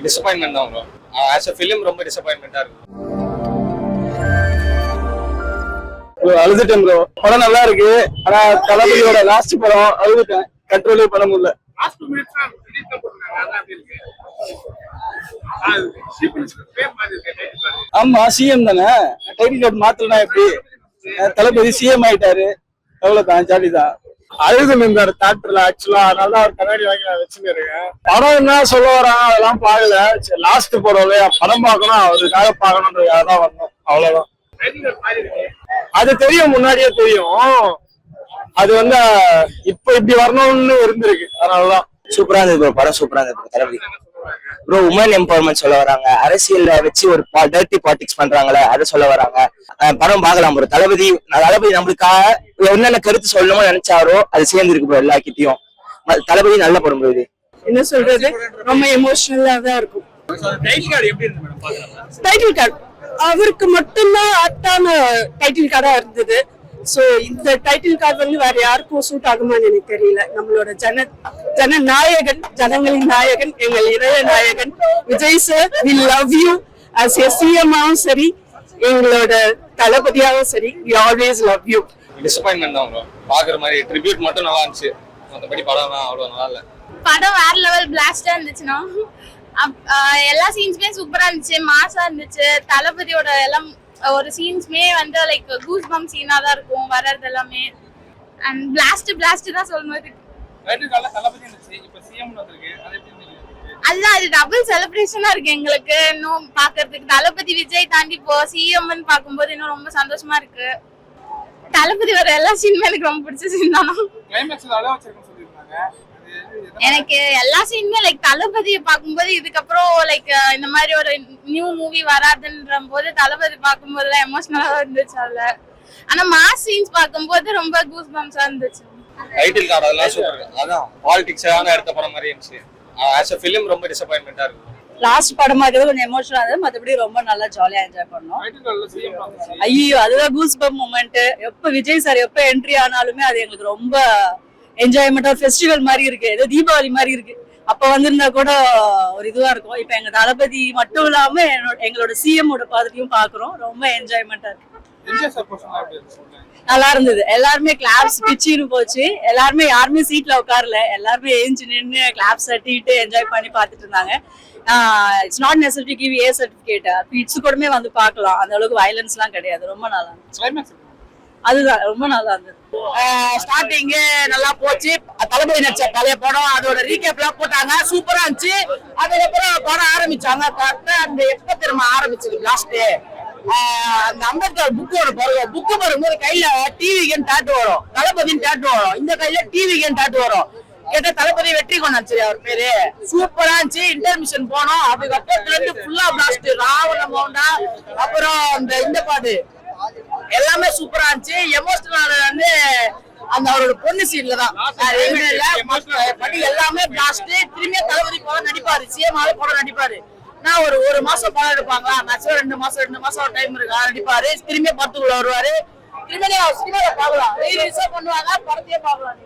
Disappointment தான் bro. As a film ரொம்ப டிசப்பாயின்மெண்டா இருக்கு. அழுதுட்டேன் ப்ரோ. படம் நல்லா இருக்கு. ஆனா தளபதியோட லாஸ்ட் படம் அழுதுட்டேன். கண்ட்ரோலே பண்ண முடியல. ஆமா சிஎம் தானே. டைட்டில் கார்டு மாத்தலனா எப்படி? தளபதி சிஎம் ஆயிட்டாரு. அவ்வளவுதான், ஜாலி தான். அழுது நின்றாரு தியேட்டர்ல ஆக்சுவலா. அதனால அவர் கண்ணாடி வாங்கி நான் வச்சுருக்கேன். படம் என்ன சொல்ல வராங்க அதெல்லாம் பாக்கல. லாஸ்ட் படம் இல்லையா, படம் பார்க்கணும், அவருக்காக பார்க்கணுன்றதுக்காக தான் வந்தோம். அவ்வளவுதான். அது தெரியும், முன்னாடியே தெரியும். அது வந்து இப்ப இப்படி வரணும்னு இருந்திருக்கு. அதனாலதான் சூப்பரா இருந்தது ப்ரோ. படம் சூப்பரா இருந்தது. தளபதி ப்ரோ உமன் எம்பவர்மெண்ட் சொல்ல வராங்க. அரசியல்ல வச்சு ஒரு டர்ட்டி பாலிடிக்ஸ் பண்றாங்களே அதை சொல்ல வராங்க. படம் பார்க்கலாம் ப்ரோ. தளபதி நம்மளுக்காக என்னென்ன கருத்து சொல்லணுமோ நினைச்சாரோ அது சேர்ந்து இருக்கு ப்ரோ எல்லாக்கிட்டையும். தளபதி நல்ல படம் ப்ரோ. இது என்ன சொல்றது, ரொம்ப எமோஷனலா தான் இருக்கும். டைட்டில் கார்டு அவருக்கு மட்டும்தான் ஆட்டான டைட்டில் கார்டா இருந்தது. சோ இந்த டைட்டில் கார்டு வந்து வேற யாருக்கும் சூட் ஆகுமான்னு எனக்கு தெரியல. நம்மளோட ஜனநாயகன், ஜனங்களின் நாயகன், எங்கள் இதய நாயகன் Vijay sir, we love you as a சிஎம்மாவும் சரி, எங்களோட தளபதியாவும் சரி, we always love you. Disappointment தான் ப்ரோ. பாக்குற மாதிரி ட்ரிபியூட் மட்டும் நல்லா இருந்துச்சு. மற்றபடி படம் அவ்வளவு நல்லா இல்ல. படம் வேற லெவல் பிளாஸ்டா இருந்துச்சுன்னா எல்லா சீன்ஸுமே சூப்பரா இருந்துச்சு, மாசா இருந்துச்சு. தளபதியோட எல்லாம் ஒரு சீன்ஸ்மே வந்து லைக் கூஸ் பம்ப் சீனா தான் இருக்கும் வர்றது எல்லாமே. அண்ட் பிளாஸ்ட் தான் சொல்லணும். அதுதான் அது டபுள் செலிப்ரேஷனா இருக்கு எங்களுக்கு இன்னும் பாக்குறதுக்கு. தளபதி விஜய் தாண்டி இப்போ சிஎம்னு பாக்கும்போது இன்னும் ரொம்ப சந்தோஷமா இருக்கு. தளபதி வர எல்லா சீனுமே எனக்கு ரொம்ப பிடிச்ச சீன் தானா. எனக்கு எல்லா சீனுமே லைக் தளபதியை பார்க்கும்போது இதுக்கப்புறம் லைக் இந்த மாதிரி ஒரு நியூ மூவி வராதுன்ற போது தளபதி பார்க்கும்போது எமோஷனலா இருந்துச்சு அதுல. ஆனா மாஸ் சீன்ஸ் பார்க்கும்போது ரொம்ப கூஸ் பம்ப்ஸா இருந்துச்சு. டைட்டில் கார்டு அதெல்லாம் சூப்பர். அதான் பாலிடிக்ஸான எடுத்த படம் மாதிரி இருந்துச்சு. ஆஸ் எ ஃபிலிம் ரொம்ப டிசப்பாயின்மெண்டா இருக்கு. லாஸ்ட் படமா இருக்கிறது கொஞ்சம் எமோஷனலா இருந்தது. மற்றபடி ரொம்ப நல்லா ஜாலியா என்ஜாய் பண்ணோம். ஐயோ அதுதான் கூஸ் பம்ப் மூமெண்ட். எப்ப விஜய் சார் எப்ப என்ட்ரி ஆனாலுமே அது எங்களுக்கு ரொம்ப என்ஜாய்மெண்டா ஃபெஸ்டிவல் மாதிரி இருக்கு. ஏதோ தீபாவளி மாதிரி இருக்கு. அப்ப வந்திருந்தா கூட ஒரு இதுவா இருக்கும். இப்ப எங்க தளபதி மட்டும் இல்லாம எங்களோட சிஎம்மோட பாதத்தையும் பாக்குறோம். ரொம்ப என்ஜாய்மெண்டா இருக்கு. நல்லா இருந்தது. எல்லாருமே கிளாப்ஸ் பிச்சுன்னு போச்சு. எல்லாருமே யாருமே சீட்ல உட்காரல. எல்லாருமே ஏஞ்சி நின்று கிளாப்ஸ் தட்டிட்டு என்ஜாய் பண்ணி பாத்துட்டு இருந்தாங்க. It's not necessary give a certificate. Kids கூடமே வந்து பார்க்கலாம். அந்த அளவுக்கு வயலன்ஸ் எல்லாம் கிடையாது. ரொம்ப நல்லா இருந்துச்சு. அதுதான் ரொம்ப நல்லா இருந்தது. ஸ்டார்டிங் நல்லா போச்சு. தளபதி நடிச்ச பழைய படம் அதோட ரீகேப் எல்லாம் போட்டாங்க. சூப்பரா இருந்துச்சு. அதுக்கப்புறம் படம் ஆரம்பிச்சாங்க. கரெக்டா அந்த எப்ப திரும்ப ஆரம்பிச்சது லாஸ்ட் அந்த அம்பேத்கர் புக்கோட பருவம். புக்கு வரும்போது கையில டிவிக்கு டாட்டு வரும், தளபதினு டாட்டு வரும். இந்த கையில டிவிக்கு டாட்டு வரும். கேட்ட தளபதி வெற்றி கொண்டாச்சு அவர் பேரு. சூப்பரா இருந்துச்சு. இன்டர்மிஷன் போனோம். அதுக்கப்புறத்துல இருந்து ஃபுல்லா பிளாஸ்ட். ராவண மௌண்டா அப்புறம் இந்த பாட்டு எல்லாமே சூப்பரா இருந்துச்சு. எமோஷனல் வந்து அந்த அவரோட பொண்ணு சீன்ல தான் படி எல்லாமே பிளாஸ்ட். திரும்பிய தளபதி படம் நடிப்பாரு. சிஎம் படம் நடிப்பாரு. நான் ஒரு மாசம் படம் எடுப்பாங்களா, மேக்ஸிமம் 2 மாசம் டைம் இருக்கா நடிப்பாரு. திரும்பிய படத்துக்குள்ள வருவாரு. திரும்பிய சினிமால பாக்கலாம். பண்ணுவாங்க, படத்தையே பாக்கலாம்.